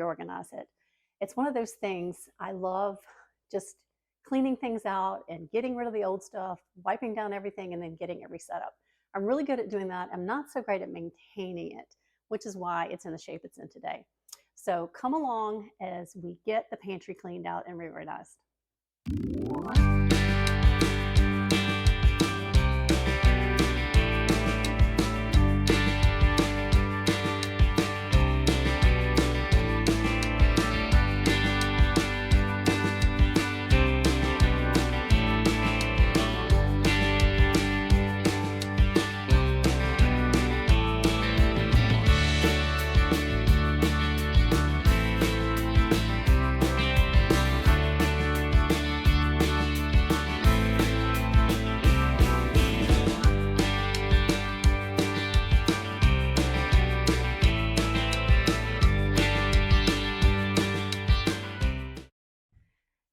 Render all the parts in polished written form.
reorganize it. It's one of those things I love, just cleaning things out and getting rid of the old stuff, wiping down everything, and then getting it reset up. I'm really good at doing that. I'm not so great at maintaining it, which is why it's in the shape it's in today. So come along as we get the pantry cleaned out and reorganized.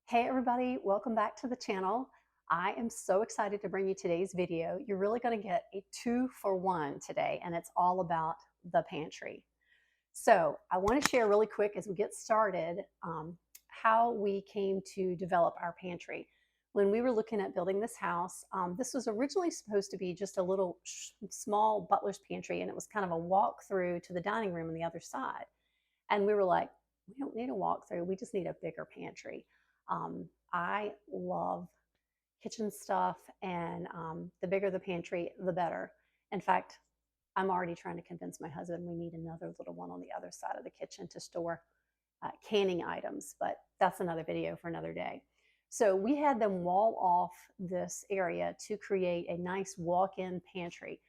Hey everybody, welcome back to the channel. I am so excited to bring you today's video. You're really going to get a 2-for-1 today, and it's all about the pantry. So I want to share really quick as we get started how we came to develop our pantry. When we were looking at building this house, this was originally supposed to be just a little small butler's pantry, and it was kind of a walk through to the dining room on the other side. And we were like, we don't need a walk through, we just need a bigger pantry. I love kitchen stuff, and the bigger the pantry, the better. In fact, I'm already trying to convince my husband we need another little one on the other side of the kitchen to store canning items, but that's another video for another day. So we had them wall off this area to create a nice walk-in pantry.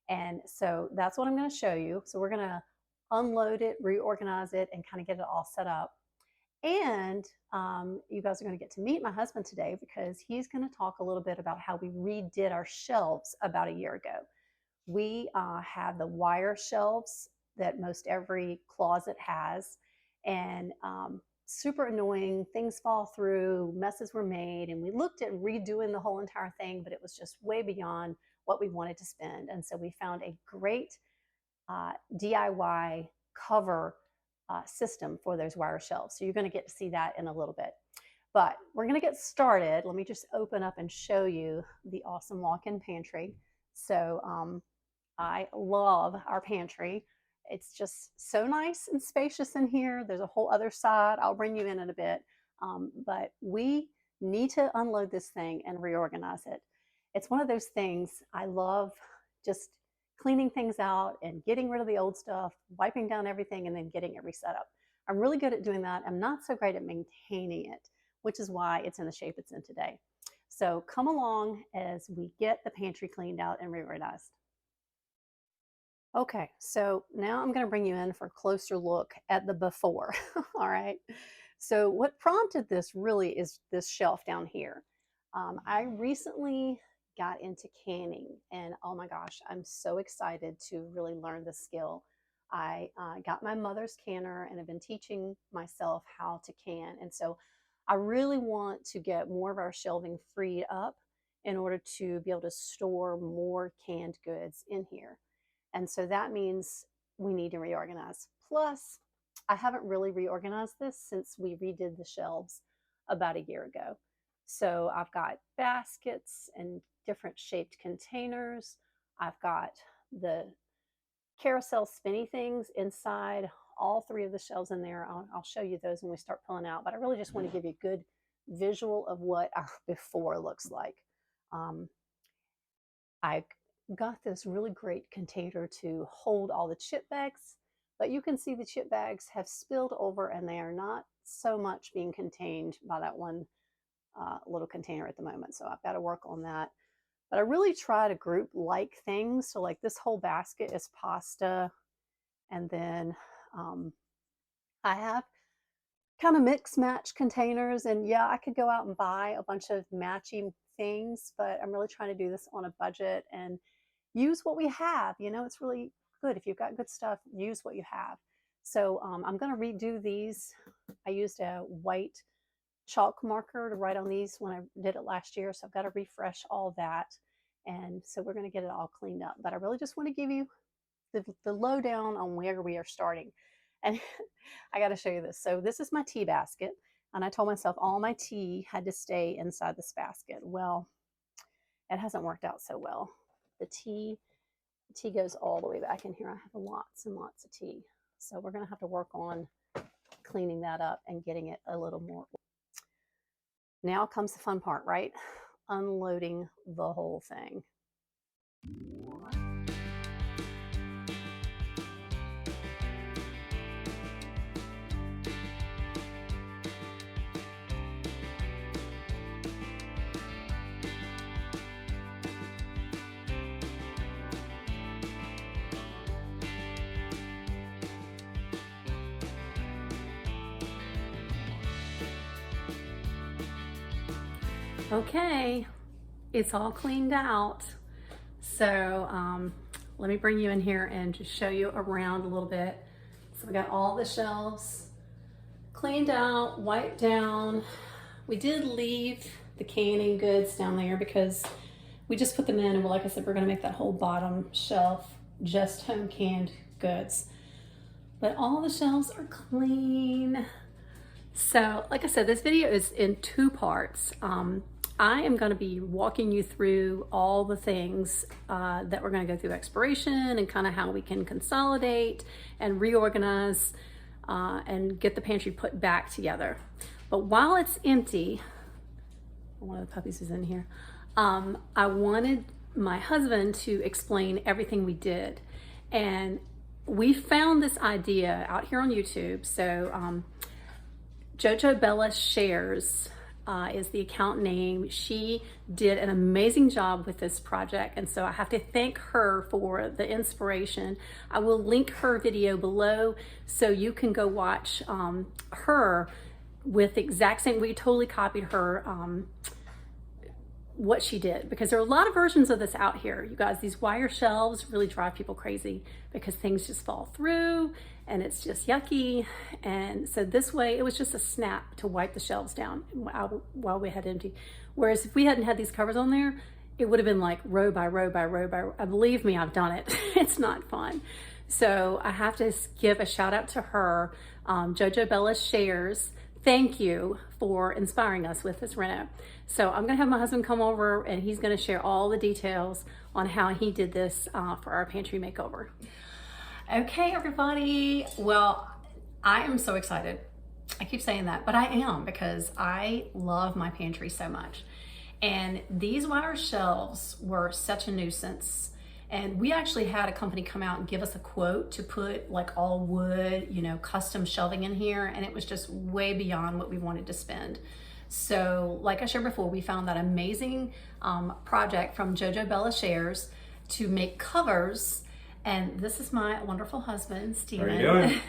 And so that's what I'm going to show you. So we're going to unload it, reorganize it, and kind of get it all set up. And you guys are going to get to meet my husband today because he's going to talk a little bit about how we redid our shelves about a year ago. We have the wire shelves that most every closet has, and super annoying. Things fall through, messes were made, and we looked at redoing the whole entire thing, but it was just way beyond what we wanted to spend. And so we found a great DIY cover system for those wire shelves. So you're going to get to see that in a little bit. But we're going to get started. Let me just open up and show you the awesome walk-in pantry. So I love our pantry. It's just so nice and spacious in here. There's a whole other side. I'll bring you in a bit. But we need to unload this thing and reorganize it. It's one of those things I love, just cleaning things out and getting rid of the old stuff, wiping down everything, and then getting it reset up. I'm really good at doing that. I'm not so great at maintaining it, which is why it's in the shape it's in today. So come along as we get the pantry cleaned out and reorganized. Okay, so now I'm going to bring you in for a closer look at the before. All right. So what prompted this really is this shelf down here. I recently got into canning, and oh my gosh, I'm so excited to really learn the skill. I got my mother's canner and have been teaching myself how to can, and so I really want to get more of our shelving freed up in order to be able to store more canned goods in here. And so that means we need to reorganize. Plus, I haven't really reorganized this since we redid the shelves about a year ago. So I've got baskets and different shaped containers. I've got the carousel spinny things inside all three of the shelves in there. I'll show you those when we start pulling out, but I really just want to give you a good visual of what our before looks like. I got this really great container to hold all the chip bags, but you can see the chip bags have spilled over and they are not so much being contained by that one little container at the moment. So I've got to work on that. But I really try to group like things. So like this whole basket is pasta. And then I have kind of mix match containers. And yeah, I could go out and buy a bunch of matching things, but I'm really trying to do this on a budget and use what we have. You know, it's really good. If you've got good stuff, use what you have. So I'm going to redo these. I used a white chalk marker to write on these when I did it last year. So I've got to refresh all that. And so we're going to get it all cleaned up. But I really just want to give you the lowdown on where we are starting. And I got to show you this. So this is my tea basket. And I told myself all my tea had to stay inside this basket. Well, it hasn't worked out so well. The tea goes all the way back in here. I have lots and lots of tea. So we're going to have to work on cleaning that up and getting it a little more. Now comes the fun part, right? Unloading the whole thing. Okay, it's all cleaned out. So let me bring you in here and just show you around a little bit. So we got all the shelves cleaned out, wiped down. We did leave the canning goods down there because we just put them in, and like I said, we're gonna make that whole bottom shelf just home canned goods. But all the shelves are clean. So like I said, this video is in two parts. I am going to be walking you through all the things that we're going to go through expiration and kind of how we can consolidate and reorganize and get the pantry put back together. But while it's empty, one of the puppies is in here, I wanted my husband to explain everything we did. And we found this idea out here on YouTube. So JoJo Bela Shares is the account name. She did an amazing job with this project, and so I have to thank her for the inspiration. I will link her video below so you can go watch her with the exact same, we totally copied her what she did, because there are a lot of versions of this out here. You guys, these wire shelves really drive people crazy because things just fall through and it's just yucky. And so this way, it was just a snap to wipe the shelves down while we had empty. Whereas if we hadn't had these covers on there, it would have been like row by row by row by row. Believe me, I've done it. It's not fun. So I have to give a shout out to her, JoJo Bela Shares. Thank you for inspiring us with this reno. So I'm gonna have my husband come over and he's gonna share all the details on how he did this for our pantry makeover. Okay, everybody. Well, I am so excited. I keep saying that, but I am, because I love my pantry so much. And these wire shelves were such a nuisance. And we actually had a company come out and give us a quote to put like all wood, you know, custom shelving in here. And it was just way beyond what we wanted to spend. So like I shared before, we found that amazing project from JoJo Bela Shares to make covers. And this is my wonderful husband, Steven. How are you doing?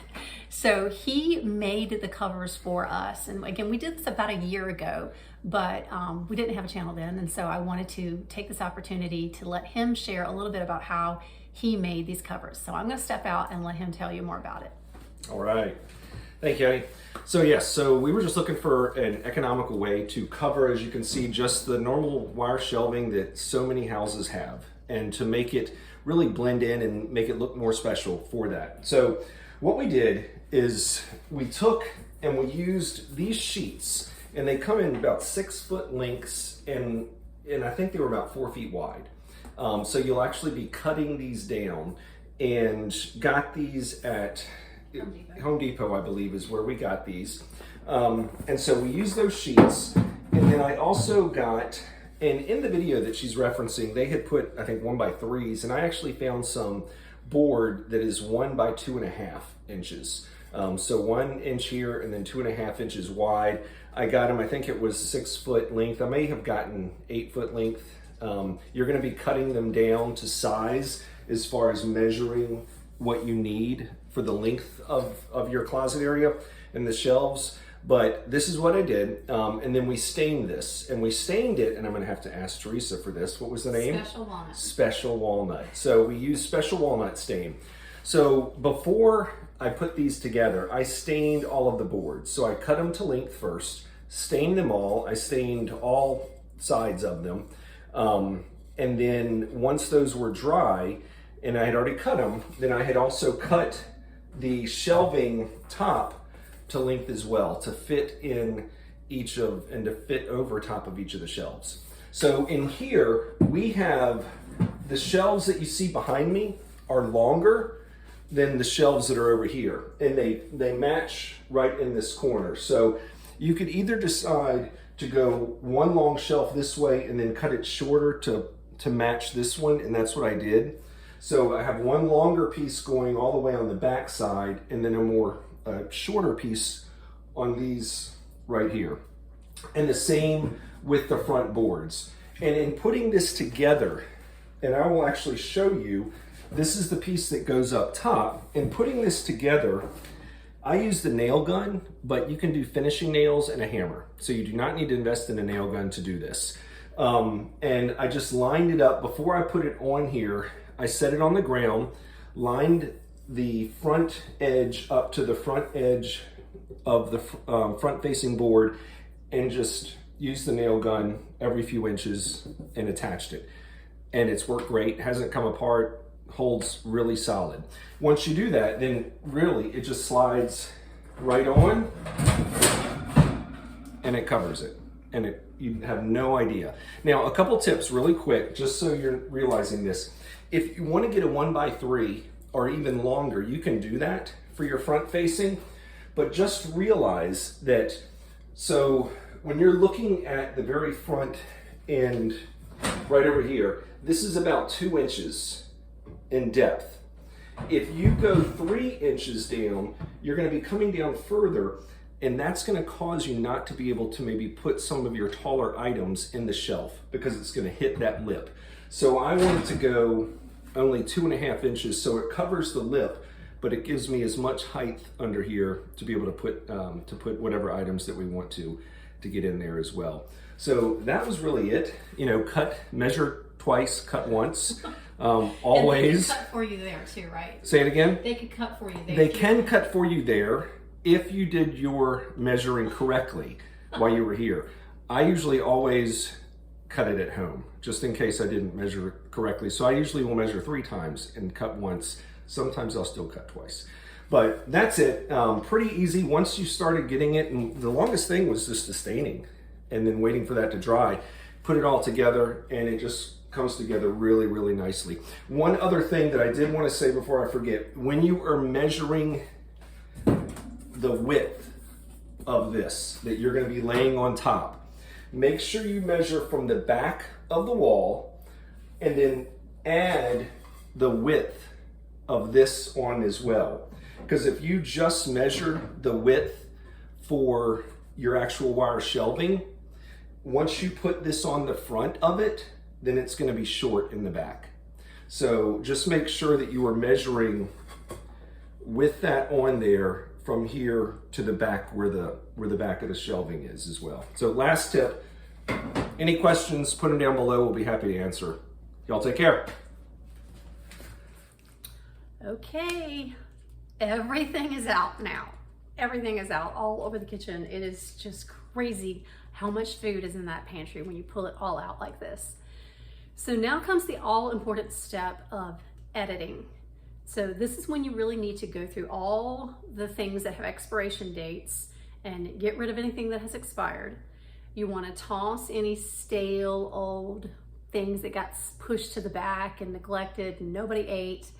So he made the covers for us. And again, we did this about a year ago, but we didn't have a channel then. And so I wanted to take this opportunity to let him share a little bit about how he made these covers. So I'm gonna step out and let him tell you more about it. All right. Thank you, Eddie. So yes, so we were just looking for an economical way to cover, as you can see, just the normal wire shelving that so many houses have, and to make it really blend in and make it look more special for that. So what we did is we took and we used these sheets, and they come in about 6 foot lengths, and I think they were about 4 feet wide. So you'll actually be cutting these down, and got these at Home Depot, I believe, is where we got these. And so we used those sheets, and then I also got, and in the video that she's referencing, they had put, I think, 1x3s, and I actually found some board that is 1 by 2.5 inches. So 1 inch here and then 2.5 inches wide. I got them, I think it was 6 foot length. I may have gotten 8 foot length. You're gonna be cutting them down to size as far as measuring what you need for the length of your closet area and the shelves. But this is what I did, and then we stained this, and we stained it, and I'm gonna have to ask Teresa for this. What was the name? Special Walnut. Special Walnut. So we used Special Walnut stain. So before I put these together, I stained all of the boards. So I cut them to length first, stained them all. I stained all sides of them. And then once those were dry, and I had already cut them, then I had also cut the shelving top to length as well, to fit in each of, and to fit over top of each of the shelves. So in here, we have the shelves that you see behind me are longer than the shelves that are over here. And they match right in this corner. So you could either decide to go one long shelf this way and then cut it shorter to match this one, and that's what I did. So I have one longer piece going all the way on the back side, and then a more shorter piece on these right here. And the same with the front boards. And in putting this together, and I will actually show you, this is the piece that goes up top. In putting this together, I use the nail gun, but you can do finishing nails and a hammer. So you do not need to invest in a nail gun to do this. And I just lined it up. Before I put it on here, I set it on the ground, lined the front edge up to the front edge of the front facing board, and just used the nail gun every few inches and attached it. And it's worked great, hasn't come apart, holds really solid. Once you do that, then really it just slides right on and it covers it. And you have no idea. Now, a couple tips really quick, just so you're realizing this. If you want to get a 1x3 or even longer, you can do that for your front facing, but just realize that, so when you're looking at the very front end right over here, this is about 2 inches in depth. If you go 3 inches down, you're going to be coming down further, and that's going to cause you not to be able to maybe put some of your taller items in the shelf because it's going to hit that lip. So I wanted to go only 2.5 inches, so it covers the lip, but it gives me as much height under here to be able to put whatever items that we want to get in there as well. So that was really it. You know, measure twice, cut once. Always. And they can cut for you there too, right? Say it again. They can cut for you there. They too. can cut for you there if you did your measuring correctly while you were here. I usually always cut it at home, just in case I didn't measure correctly. So I usually will measure 3 times and cut once. Sometimes I'll still cut twice. But that's it. Pretty easy once you started getting it. And the longest thing was just the staining and then waiting for that to dry. Put it all together and it just comes together really, really nicely. One other thing that I did want to say before I forget, when you are measuring the width of this that you're going to be laying on top, make sure you measure from the back of the wall and then add the width of this on as well. Because if you just measure the width for your actual wire shelving, once you put this on the front of it, then it's going to be short in the back. So just make sure that you are measuring with that on there from here to the back where the back of the shelving is as well. So last tip, any questions, put them down below. We'll be happy to answer. Y'all take care. Okay, everything is out now. Everything is out all over the kitchen. It is just crazy how much food is in that pantry when you pull it all out like this. So now comes the all important step of editing. So this is when you really need to go through all the things that have expiration dates and get rid of anything that has expired. You want to toss any stale old things that got pushed to the back and neglected and nobody ate.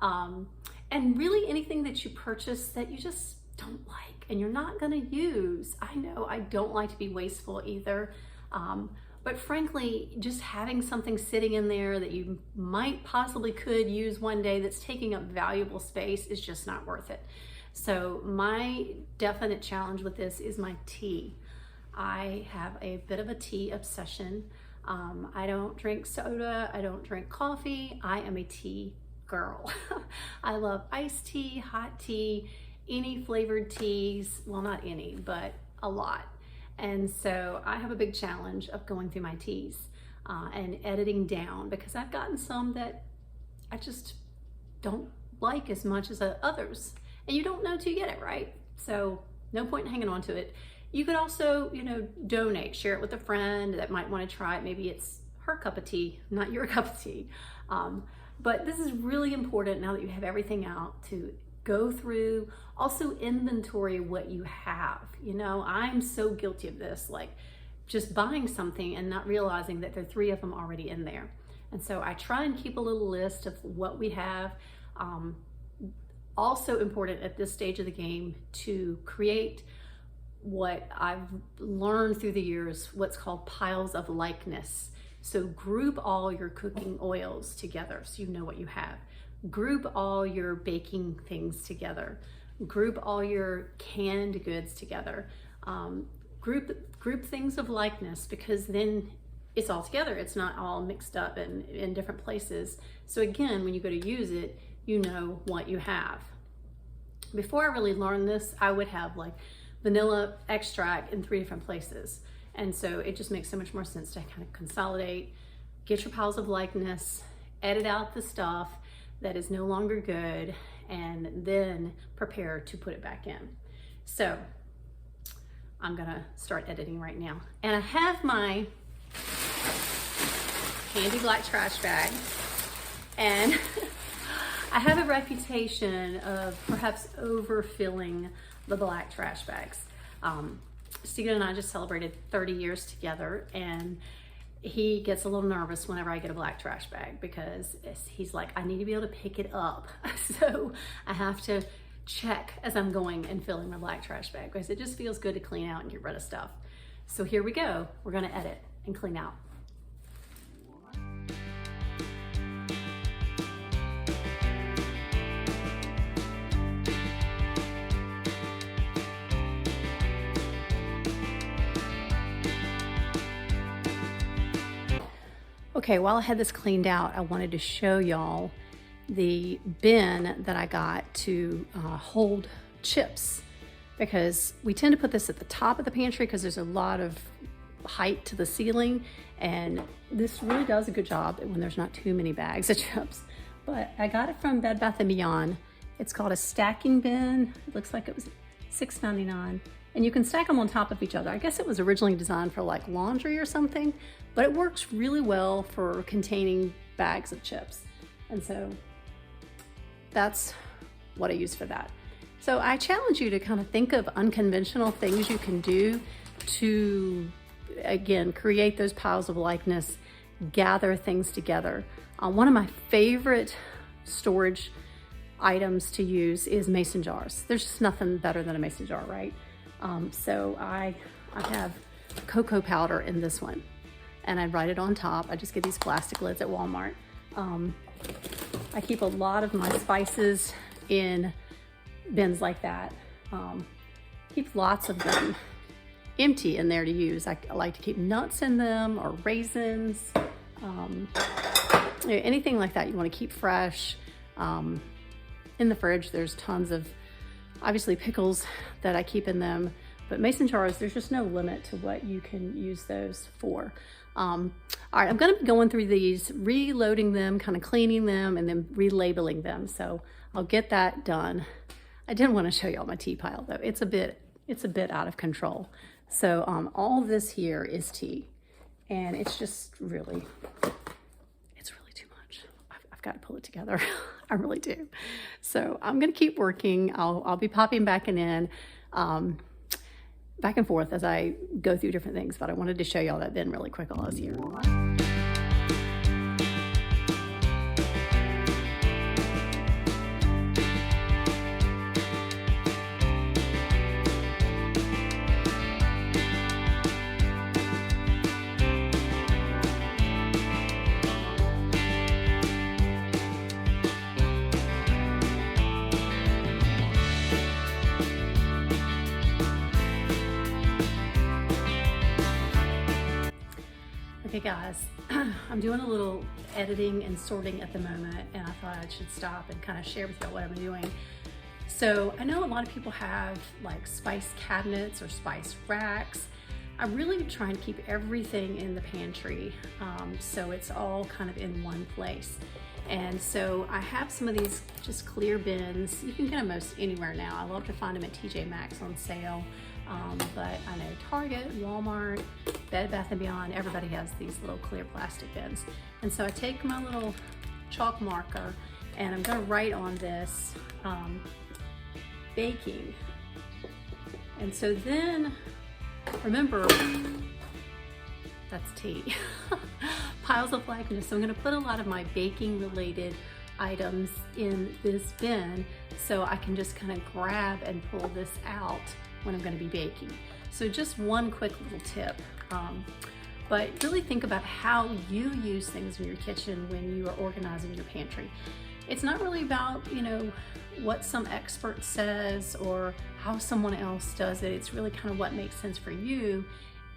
And really anything that you purchase that you just don't like and you're not going to use. I know I don't like to be wasteful either. But frankly, just having something sitting in there that you might possibly could use one day that's taking up valuable space is just not worth it. So my definite challenge with this is my tea. I have a bit of a tea obsession. I don't drink soda. I don't drink coffee. I am a tea girl. I love iced tea, hot tea, any flavored teas. Well, not any, but a lot. And so I have a big challenge of going through my teas and editing down because I've gotten some that I just don't like as much as others. And you don't know till you get it, right? So no point in hanging on to it. You could also, donate, share it with a friend that might want to try it. Maybe it's her cup of tea, not your cup of tea. But this is really important now that you have everything out to go through, also inventory what you have. You know, I'm so guilty of this, like just buying something and not realizing that there are 3 of them already in there. And so I try and keep a little list of what we have. Also important at this stage of the game to create what I've learned through the years, what's called piles of likeness. So group all your cooking oils together so you know what you have. Group all your baking things together. Group all your canned goods together. Group things of likeness, because then it's all together. It's not all mixed up in different places. So again, when you go to use it, you know what you have. Before I really learned this, I would have like vanilla extract in 3 different places. And so it just makes so much more sense to kind of consolidate, get your piles of likeness, edit out the stuff that is no longer good, and then prepare to put it back in. So I'm gonna start editing right now. And I have my handy black trash bag, and I have a reputation of perhaps overfilling the black trash bags. Stephen and I just celebrated 30 years together, and he gets a little nervous whenever I get a black trash bag because he's like, I need to be able to pick it up. So I have to check as I'm going and filling my black trash bag because it just feels good to clean out and get rid of stuff. So here we go. We're gonna edit and clean out. Okay, while I had this cleaned out, I wanted to show y'all the bin that I got to hold chips, because we tend to put this at the top of the pantry because there's a lot of height to the ceiling, and this really does a good job when there's not too many bags of chips. But I got it from Bed Bath & Beyond. It's called a stacking bin. It looks like it was $6.99. And you can stack them on top of each other. I guess it was originally designed for like laundry or something, but it works really well for containing bags of chips. And so that's what I use for that. So I challenge you to kind of think of unconventional things you can do to, again, create those piles of likeness, gather things together. One of my favorite storage items to use is mason jars. There's just nothing better than a mason jar, right? So I have cocoa powder in this one, and I write it on top. I just get these plastic lids at Walmart. I keep a lot of my spices in bins like that. Keep lots of them empty in there to use. I like to keep nuts in them or raisins, anything like that you want to keep fresh. In the fridge, there's tons of obviously pickles that I keep in them, but mason jars, there's just no limit to what you can use those for. All right, I'm gonna be going through these, reloading them, kind of cleaning them, and then relabeling them. So I'll get that done. I did want to show y'all my tea pile though. It's a bit out of control. So all this here is tea, and it's just really, it's really too much. I've got to pull it together. I really do. So I'm gonna keep working. I'll be popping back and forth as I go through different things, but I wanted to show y'all that bin really quick while I was here. Okay guys, I'm doing a little editing and sorting at the moment, and I thought I should stop and kind of share with y'all what I'm doing. So I know a lot of people have like spice cabinets or spice racks. I really try and keep everything in the pantry, so it's all kind of in one place. And so I have some of these just clear bins. You can get them most anywhere now. I love to find them at TJ Maxx on sale. But I know Target, Walmart, Bed Bath & Beyond, everybody has these little clear plastic bins. And so I take my little chalk marker and I'm gonna write on this baking. And so then, remember, that's tea. Piles of likeness. So I'm gonna put a lot of my baking related items in this bin so I can just kind of grab and pull this out when I'm gonna be baking. So just one quick little tip. But really think about how you use things in your kitchen when you are organizing your pantry. It's not really about, you know, what some expert says or how someone else does it. It's really kind of what makes sense for you.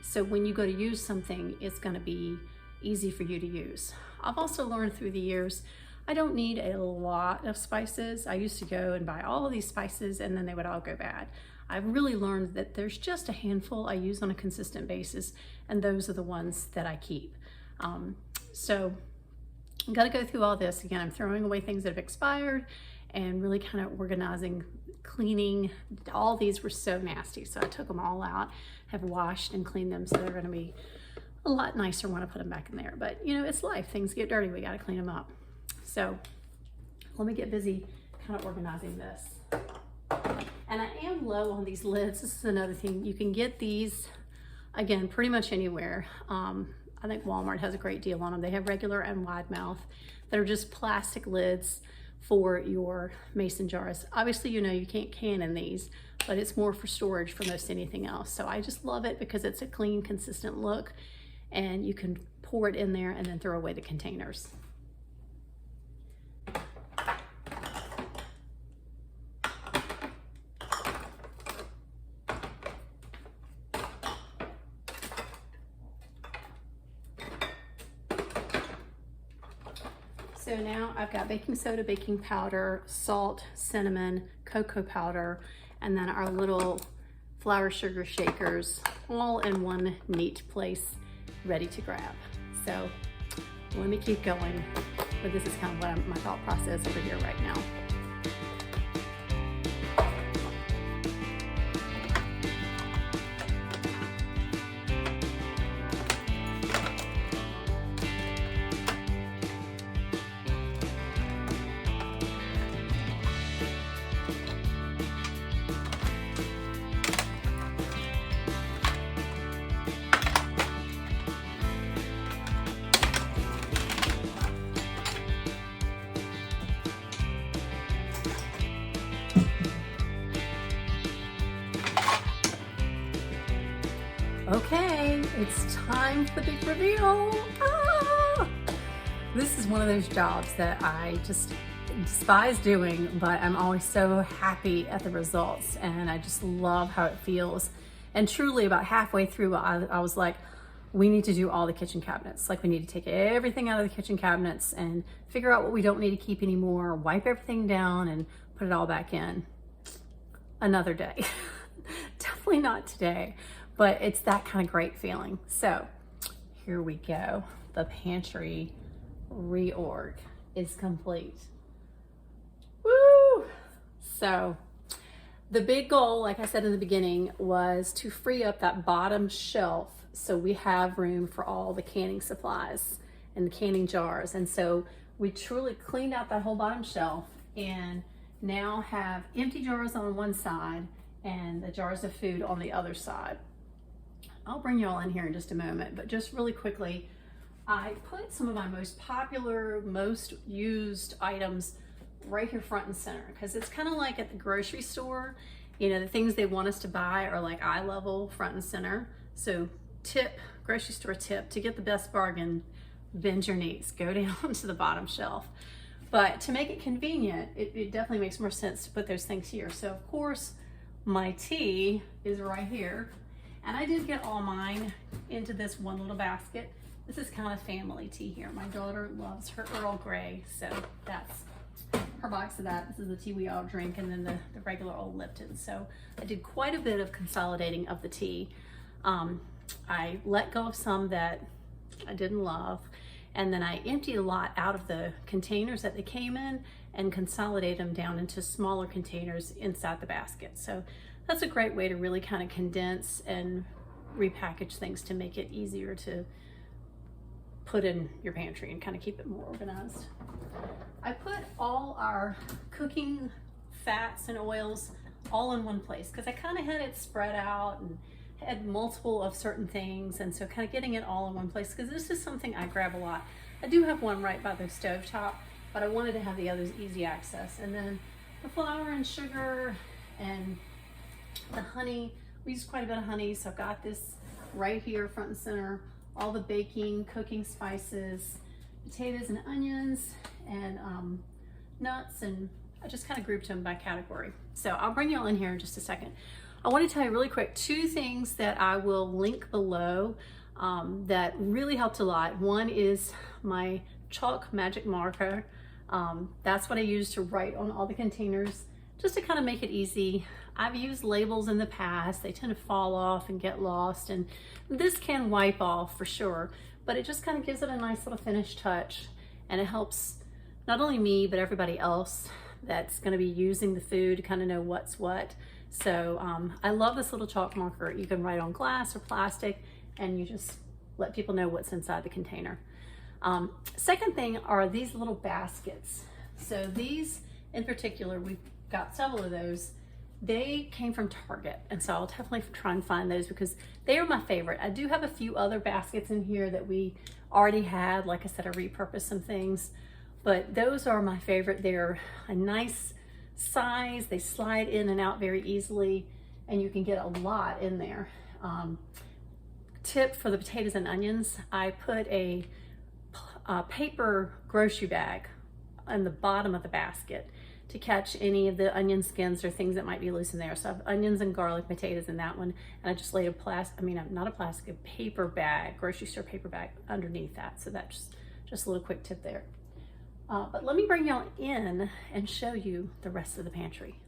So when you go to use something, it's going to be easy for you to use. I've also learned through the years, I don't need a lot of spices. I used to go and buy all of these spices and then they would all go bad. I've really learned that there's just a handful I use on a consistent basis, and those are the ones that I keep. So I'm gonna go through all this. Again, I'm throwing away things that have expired and really kind of organizing, cleaning. All these were so nasty, so I took them all out, have washed and cleaned them, so they're gonna be a lot nicer when I put them back in there. But you know, it's life, things get dirty, we gotta clean them up. So let me get busy kind of organizing this. And I am low on these lids. This is another thing. You can get these, again, pretty much anywhere. I think Walmart has a great deal on them. They have regular and wide mouth that are just plastic lids for your mason jars. Obviously, you know, you can't can in these, but it's more for storage for most anything else. So I just love it because it's a clean, consistent look, and you can pour it in there and then throw away the containers. So now I've got baking soda, baking powder, salt, cinnamon, cocoa powder, and then our little flour sugar shakers all in one neat place, ready to grab. So let me keep going, but this is kind of what my thought process over here right now. Okay, it's time for the big reveal. Ah! This is one of those jobs that I just despise doing, but I'm always so happy at the results, and I just love how it feels. And truly, about halfway through, I was like, we need to do all the kitchen cabinets. Like, we need to take everything out of the kitchen cabinets and figure out what we don't need to keep anymore, wipe everything down and put it all back in. Another day. Definitely not today, but it's that kind of great feeling. So here we go. The pantry reorg is complete. Woo! So the big goal, like I said in the beginning, was to free up that bottom shelf so we have room for all the canning supplies and the canning jars. And so we truly cleaned out that whole bottom shelf and now have empty jars on one side and the jars of food on the other side. I'll bring you all in here in just a moment, but just really quickly, I put some of my most popular, most used items right here front and center, because it's kind of like at the grocery store, you know, the things they want us to buy are like eye level, front and center. So tip, grocery store tip, to get the best bargain, bend your knees, go down to the bottom shelf. But to make it convenient, it definitely makes more sense to put those things here. So of course, my tea is right here. And I did get all mine into this one little basket. This is kind of family tea here. My daughter loves her Earl Grey, so that's her box of that. This is the tea we all drink, and then the regular old Lipton. So I did quite a bit of consolidating of the tea. I let go of some that I didn't love, and then I emptied a lot out of the containers that they came in and consolidate them down into smaller containers inside the basket. So that's a great way to really kind of condense and repackage things to make it easier to put in your pantry and kind of keep it more organized. I put all our cooking fats and oils all in one place, because I kind of had it spread out and had multiple of certain things, and so kind of getting it all in one place, because this is something I grab a lot. I do have one right by the stove top, but I wanted to have the others easy access. And then the flour and sugar and the honey, we use quite a bit of honey, so I've got this right here front and center, all the baking, cooking spices, potatoes and onions, and nuts, and I just kind of grouped them by category. So I'll bring you all in here in just a second. I want to tell you really quick 2 things that I will link below that really helped a lot. One is my chalk magic marker. That's what I use to write on all the containers, just to kind of make it easy. I've used labels in the past. They tend to fall off and get lost, and this can wipe off for sure, but it just kind of gives it a nice little finish touch, and it helps not only me, but everybody else that's going to be using the food to kind of know what's what. So I love this little chalk marker. You can write on glass or plastic, and you just let people know what's inside the container. Second thing are these little baskets. So these in particular, we've got several of those. They came from Target, and so I'll definitely try and find those because they are my favorite. I do have a few other baskets in here that we already had. Like I said, I repurposed some things, but those are my favorite. They're a nice size. They slide in and out very easily, and you can get a lot in there. Tip for the potatoes and onions, I put a paper grocery bag on the bottom of the basket to catch any of the onion skins or things that might be loose in there. So I have onions and garlic, potatoes in that one, and I just laid a paper bag, grocery store paper bag underneath that. So that's just a little quick tip there. But let me bring y'all in and show you the rest of the pantry.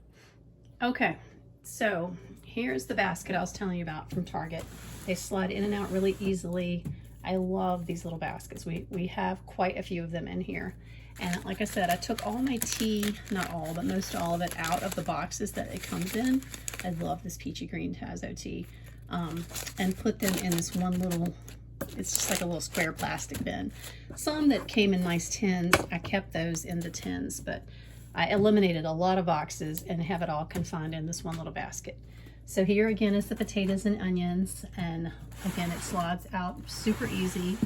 Okay, so here's the basket I was telling you about from Target. They slide in and out really easily. I love these little baskets. We have quite a few of them in here. And like I said, I took all my tea, not all, but most all of it out of the boxes that it comes in. I love this peachy green Tazo tea. And put them in this one little, it's just like a little square plastic bin. Some that came in nice tins, I kept those in the tins, but I eliminated a lot of boxes and have it all confined in this one little basket. So here again is the potatoes and onions, and again it slides out super easy.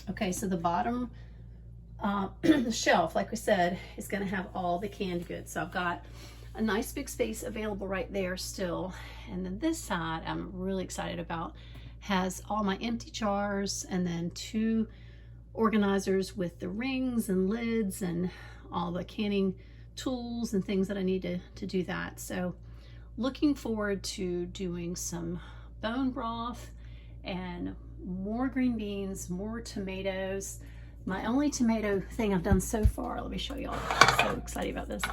Okay, so the bottom the shelf, like we said, is going to have all the canned goods. So I've got a nice big space available right there still, and then this side I'm really excited about has all my empty jars, and then 2 organizers with the rings and lids and all the canning tools and things that I need to do that. So looking forward to doing some bone broth and more green beans, more tomatoes. My only tomato thing I've done so far, let me show y'all, I'm so excited about this.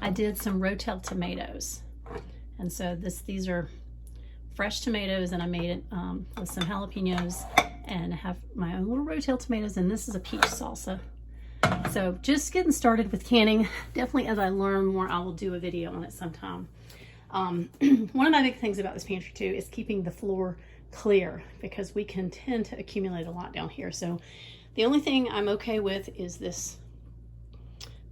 I did some Rotel tomatoes. And so these are fresh tomatoes, and I made it with some jalapenos, and have my own little Rotel tomatoes, and this is a peach salsa. So just getting started with canning. Definitely as I learn more, I will do a video on it sometime. One of my big things about this pantry too is keeping the floor clear, because we can tend to accumulate a lot down here. So the only thing I'm okay with is this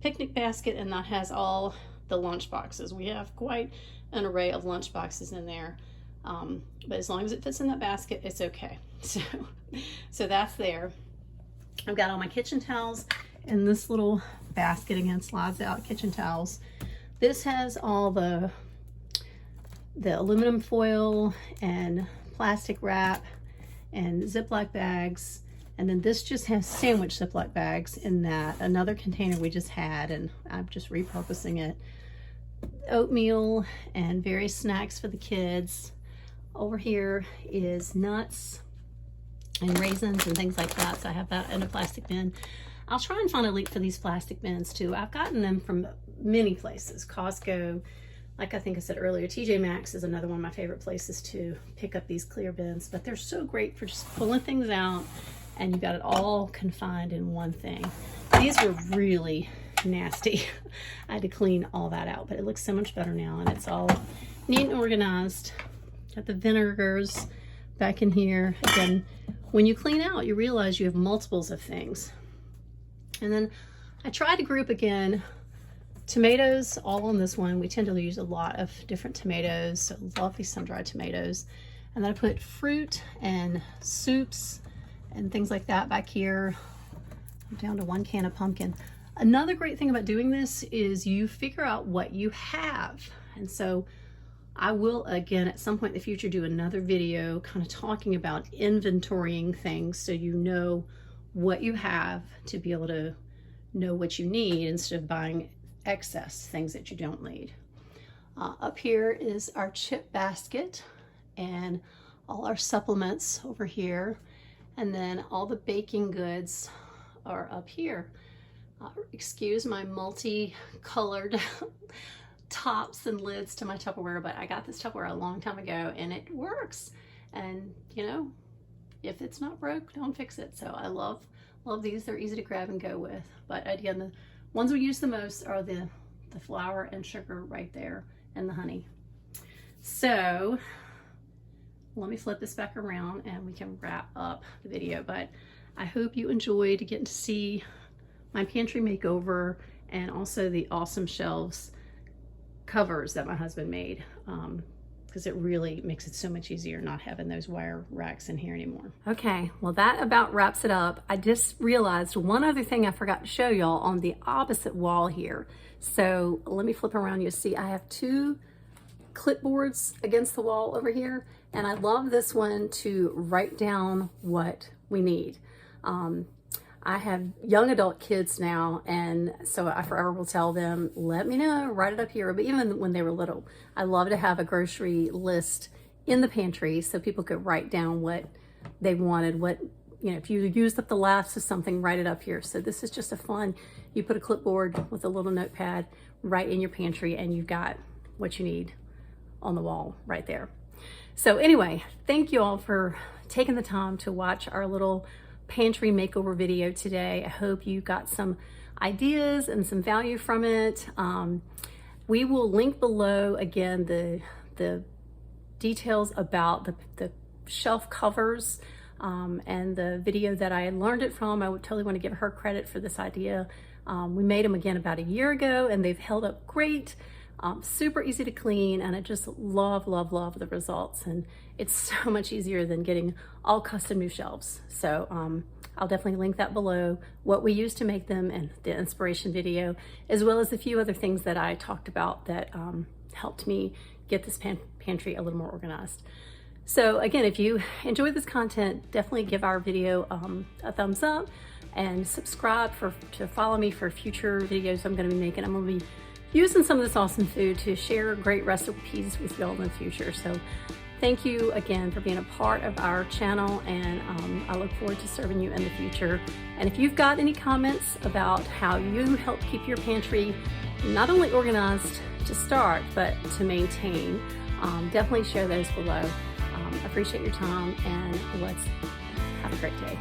picnic basket, and that has all the lunch boxes. We have quite an array of lunch boxes in there, but as long as it fits in that basket, it's okay. So that's there. I've got all my kitchen towels in this little basket. Again, slides out kitchen towels. This has all the aluminum foil and plastic wrap and Ziploc bags. And then this just has sandwich Ziploc bags in that. Another container we just had, and I'm just repurposing it. Oatmeal and various snacks for the kids. Over here is nuts and raisins and things like that. So I have that in a plastic bin. I'll try and find a link for these plastic bins too. I've gotten them from many places. Costco, like I think I said earlier, TJ Maxx is another one of my favorite places to pick up these clear bins. But they're so great for just pulling things out, and you got it all confined in one thing. These were really nasty. I had to clean all that out, but it looks so much better now, and it's all neat and organized. Got the vinegars back in here. Again, when you clean out, you realize you have multiples of things. And then I try to group again Tomatoes, all on this one. We tend to use a lot of different tomatoes, so love these sun-dried tomatoes. And then I put fruit and soups and things like that back here. I'm down to 1 can of pumpkin. Another great thing about doing this is you figure out what you have. And so I will, again, at some point in the future, do another video kind of talking about inventorying things so you know what you have to be able to know what you need instead of buying excess things that you don't need. Up here is our chip basket and all our supplements over here. And then all the baking goods are up here. Excuse my multicolored tops and lids to my Tupperware, but I got this Tupperware a long time ago and it works. And you know, if it's not broke, don't fix it. So I love these. They're easy to grab and go with. But again, the ones we use the most are the flour and sugar right there and the honey. So let me flip this back around and we can wrap up the video. But I hope you enjoyed getting to see my pantry makeover and also the awesome shelves covers that my husband made, because it really makes it so much easier not having those wire racks in here anymore. Okay, well that about wraps it up. I just realized one other thing I forgot to show y'all on the opposite wall here. So let me flip around. You see I have 2 clipboards against the wall over here, and I love this one to write down what we need. I have young adult kids now, and so I forever will tell them, let me know, write it up here. But even when they were little, I love to have a grocery list in the pantry so people could write down what they wanted, what, you know, if you used up the last of something, write it up here. So this is just a fun, you put a clipboard with a little notepad right in your pantry and you've got what you need on the wall right there. So anyway, thank you all for taking the time to watch our little pantry makeover video today. I hope you got some ideas and some value from it. We will link below again the details about the shelf covers and the video that I learned it from. I would totally want to give her credit for this idea. We made them again about a year ago and they've held up great. Super easy to clean, and I just love the results, and it's so much easier than getting all custom new shelves. So I'll definitely link that below, what we use to make them and the inspiration video, as well as a few other things that I talked about that helped me get this pantry a little more organized. So again, if you enjoyed this content, definitely give our video a thumbs up and subscribe to follow me for future videos I'm going to be making. I'm going to be using some of this awesome food to share great recipes with y'all in the future. So thank you again for being a part of our channel, and I look forward to serving you in the future. And if you've got any comments about how you help keep your pantry not only organized to start, but to maintain, definitely share those below. I appreciate your time, and let's have a great day.